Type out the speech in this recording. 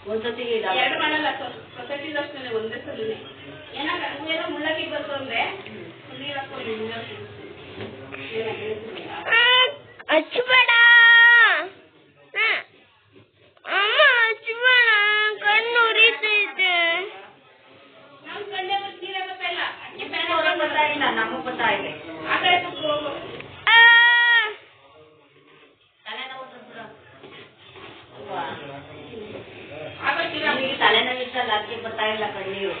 ಒಂದ್ಸತಿಗೆ ಎರಡು ಮಾಡಲ್ಲ ಸೊಸೈಟಿ ಅಷ್ಟೇ ಒಂದೇ ಸಲ ಏನೋ ಮುಳ್ಳಕ್ಕಿ ಬಂತು ಅಂದ್ರೆ ನೀರು ಹಾಕೊಂಡು ಹಚ್ಬೇಡ ಅಮ್ಮ ಹಚ್ಬೇಡ ಕಣ್ಣು ಉರಿತೈತೆ ನಮ್ ಕಣ್ಣೆ ನೀರ ಗೊತ್ತಿಲ್ಲ ಗೊತ್ತಾಗಿಲ್ಲ ನಮಗ್ ಗೊತ್ತಾಗಿದೆ ಆ ಕಡೆ ಹೋಗು ತಲೆನೋವು ಇತ್ತಲ್ಲ ಅದಕ್ಕೆ ಗೊತ್ತಾಗಿಲ್ಲ ಕಣ್ಣೀರು.